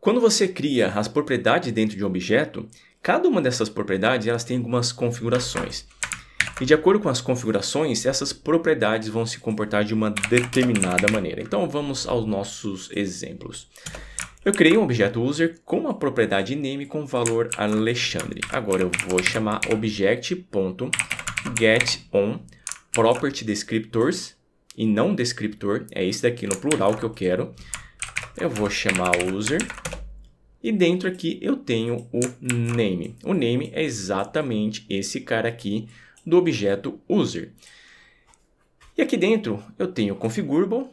Quando você cria as propriedades dentro de um objeto, cada uma dessas propriedades elas tem algumas configurações. E de acordo com as configurações, essas propriedades vão se comportar de uma determinada maneira. Então vamos aos nossos exemplos. Eu criei um objeto user com uma propriedade name com valor Alexandre. Agora eu vou chamar object.getOnPropertyDescriptors e não descriptor, é esse daqui no plural que eu quero. Eu vou chamar user e dentro aqui eu tenho o name. O name é exatamente esse cara aqui do objeto user. E aqui dentro eu tenho configurable,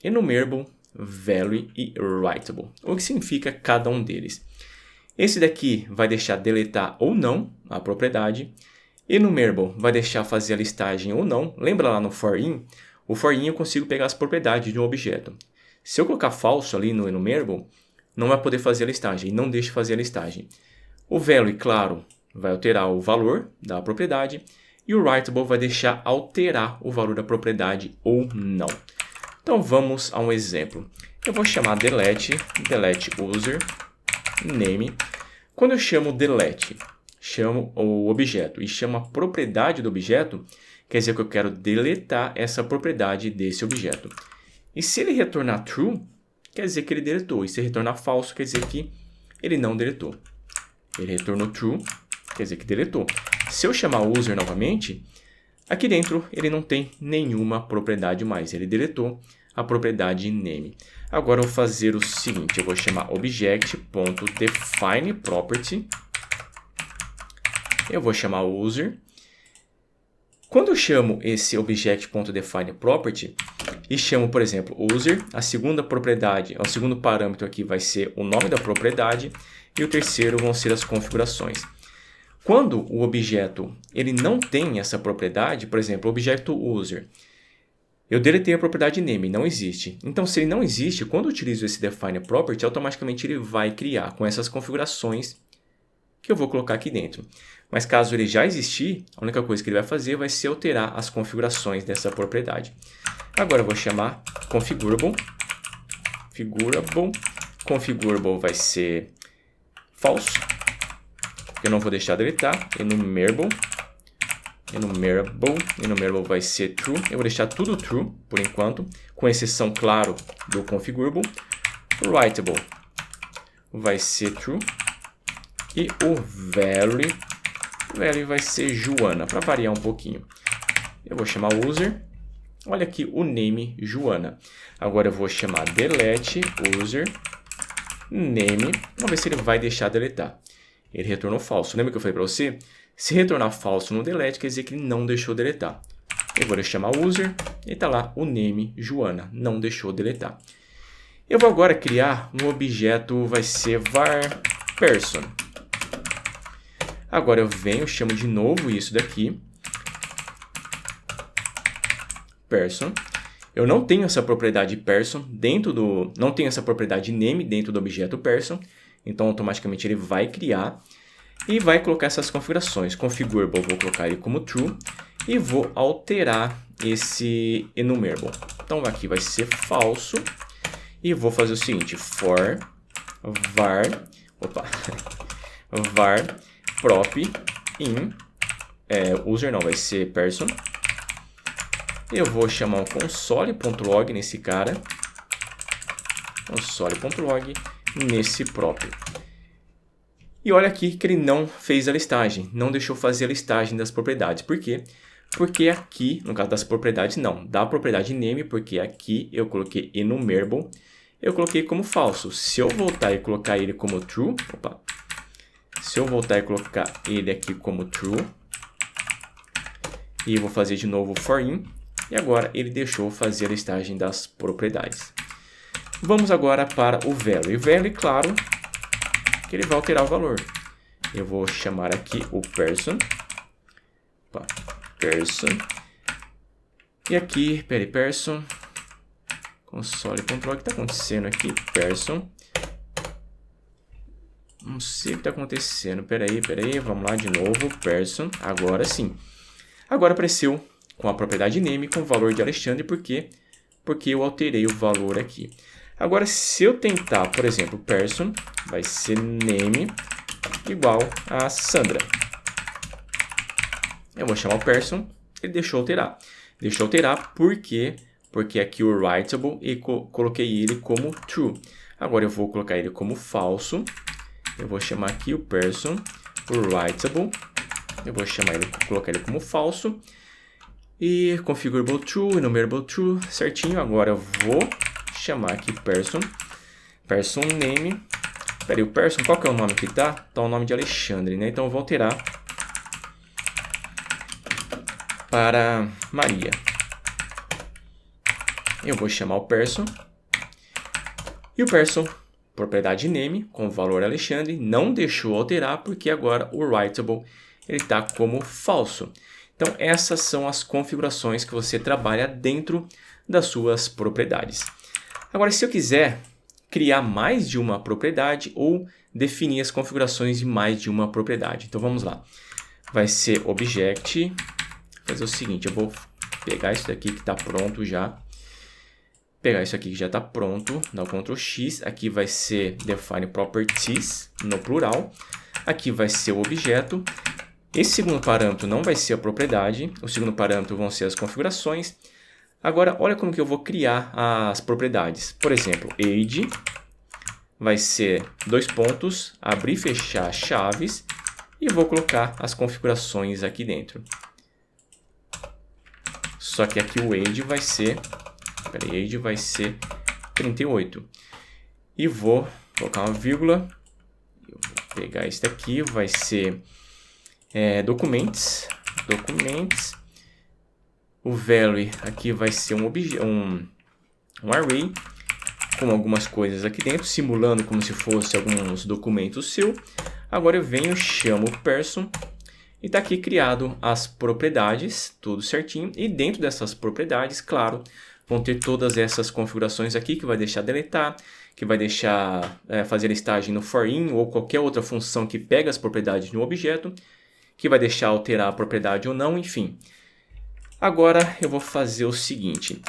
enumerable, value e writable. O que significa cada um deles? Esse daqui vai deixar deletar ou não a propriedade. Enumerable vai deixar fazer a listagem ou não. Lembra lá no for in? O for in eu consigo pegar as propriedades de um objeto. Se eu colocar falso ali no enumerable, não vai poder fazer a listagem, não deixa fazer a listagem. O value, claro, vai alterar o valor da propriedade e o writable vai deixar alterar o valor da propriedade ou não. Então vamos a um exemplo. Eu vou chamar delete user name. Quando eu chamo delete, chamo o objeto e chamo a propriedade do objeto, quer dizer que eu quero deletar essa propriedade desse objeto. E se ele retornar true, quer dizer que ele deletou. E se retornar falso, quer dizer que ele não deletou. Ele retornou true, quer dizer que deletou. Se eu chamar o user novamente, aqui dentro ele não tem nenhuma propriedade mais. Ele deletou a propriedade name. Agora eu vou fazer o seguinte. Eu vou chamar object.defineProperty. Eu vou chamar o user. Quando eu chamo esse object.defineProperty e chamo, por exemplo, user, a segunda propriedade, o segundo parâmetro aqui vai ser o nome da propriedade e o terceiro vão ser as configurações. Quando o objeto ele não tem essa propriedade, por exemplo, o objeto user, eu deletei a propriedade name, não existe. Então, se ele não existe, quando eu utilizo esse defineProperty, automaticamente ele vai criar com essas configurações que eu vou colocar aqui dentro. Mas caso ele já existir, a única coisa que ele vai fazer vai ser alterar as configurações dessa propriedade. Agora eu vou chamar configurable. Configurable vai ser falso. Eu não vou deixar deletar. Enumerable vai ser true. Eu vou deixar tudo true por enquanto, com exceção, claro, do configurable. Writable vai ser true. E o value vai ser Joana, para variar um pouquinho. Eu vou chamar o user. Olha aqui o name Joana. Agora eu vou chamar delete user name. Vamos ver se ele vai deixar deletar. Ele retornou falso. Lembra que eu falei para você? Se retornar falso no delete, quer dizer que ele não deixou deletar. Eu vou chamar o user e está lá o name Joana. Não deixou deletar. Eu vou agora criar um objeto, vai ser var person. Agora eu venho, chamo de novo isso daqui. Person. Eu não tenho essa propriedade person dentro do... Não tenho essa propriedade name dentro do objeto person. Então, automaticamente ele vai criar e vai colocar essas configurações. Configurable, vou colocar ele como true e vou alterar esse enumerable. Então, aqui vai ser falso e vou fazer o seguinte, for var prop in, user não, vai ser person. Eu vou chamar um console.log nesse cara, console.log nesse próprio. E olha aqui que ele não fez a listagem, não deixou fazer a listagem das propriedades. Por quê? Porque aqui, no caso das propriedades, não, da propriedade name, porque aqui eu coloquei enumerable, eu coloquei como falso. Se eu voltar e colocar ele como true, se eu voltar e colocar ele aqui como true, e eu vou fazer de novo for in, e agora ele deixou fazer a listagem das propriedades. Vamos agora para o value. O value, claro, que ele vai alterar o valor. Eu vou chamar aqui o person. E aqui, person. Console.log, o que está acontecendo aqui? Person. Não sei o que está acontecendo. Peraí, vamos lá de novo. Person. Agora sim. Agora apareceu com a propriedade name com o valor de Alexandre. Por quê? Porque eu alterei o valor aqui. Agora, se eu tentar, por exemplo, person, vai ser name igual a Sandra. Eu vou chamar o person, ele deixou alterar. Deixou alterar por quê? Porque aqui o writable e coloquei ele como true. Agora eu vou colocar ele como falso. Eu vou chamar aqui o person, o writable. Eu vou colocar ele como falso. E configurable true, enumerable true, certinho. Agora eu vou chamar aqui person name. Espera aí, o person, qual que é o nome que tá? Tá o nome de Alexandre, né? Então eu vou alterar para Maria. Eu vou chamar o person. E o person, propriedade name, com o valor Alexandre, não deixou alterar porque agora o writable ele está como falso. Então essas são as configurações que você trabalha dentro das suas propriedades. Agora, se eu quiser criar mais de uma propriedade ou definir as configurações de mais de uma propriedade. Então vamos lá. Vai ser object. Fazer o seguinte, eu vou pegar isso daqui que está pronto já. Pegar isso aqui que já está pronto, dar o Ctrl X. Aqui vai ser define properties no plural. Aqui vai ser o objeto. Esse segundo parâmetro não vai ser a propriedade. O segundo parâmetro vão ser as configurações. Agora, olha como que eu vou criar as propriedades. Por exemplo, age vai ser dois pontos, abrir e fechar chaves. E vou colocar as configurações aqui dentro. Só que aqui o age vai ser... age vai ser 38. E vou colocar uma vírgula. Eu vou pegar esse daqui, vai ser documents. O value aqui vai ser um array com algumas coisas aqui dentro, simulando como se fosse alguns documentos seu. Agora eu venho, chamo o person e está aqui criado as propriedades, tudo certinho. E dentro dessas propriedades, claro, vão ter todas essas configurações aqui que vai deixar deletar, que vai deixar fazer listagem no for-in ou qualquer outra função que pega as propriedades de um objeto, que vai deixar alterar a propriedade ou não, enfim. Agora eu vou fazer o seguinte.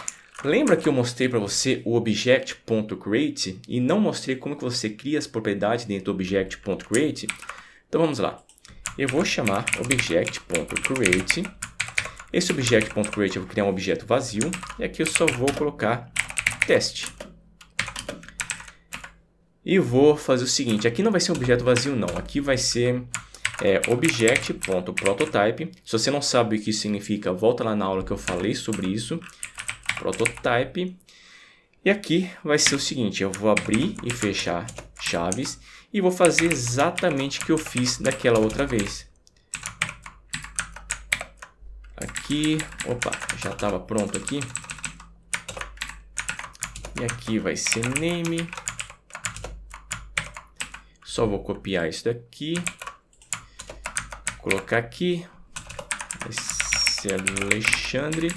Lembra que eu mostrei para você o object.create e não mostrei como que você cria as propriedades dentro do object.create? Então vamos lá. Eu vou chamar object.create. Esse object.create eu vou criar um objeto vazio e aqui eu só vou colocar teste. E vou fazer o seguinte, aqui não vai ser um objeto vazio não, aqui vai ser object.prototype. Se você não sabe o que isso significa, volta lá na aula que eu falei sobre isso. Prototype. E aqui vai ser o seguinte, eu vou abrir e fechar chaves e vou fazer exatamente o que eu fiz daquela outra vez. Aqui, opa, já estava pronto aqui. E aqui vai ser name. Só vou copiar isso daqui. Colocar aqui. Vai ser Alexandre.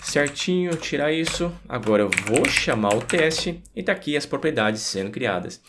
Certinho, tirar isso. Agora eu vou chamar o teste e está aqui as propriedades sendo criadas.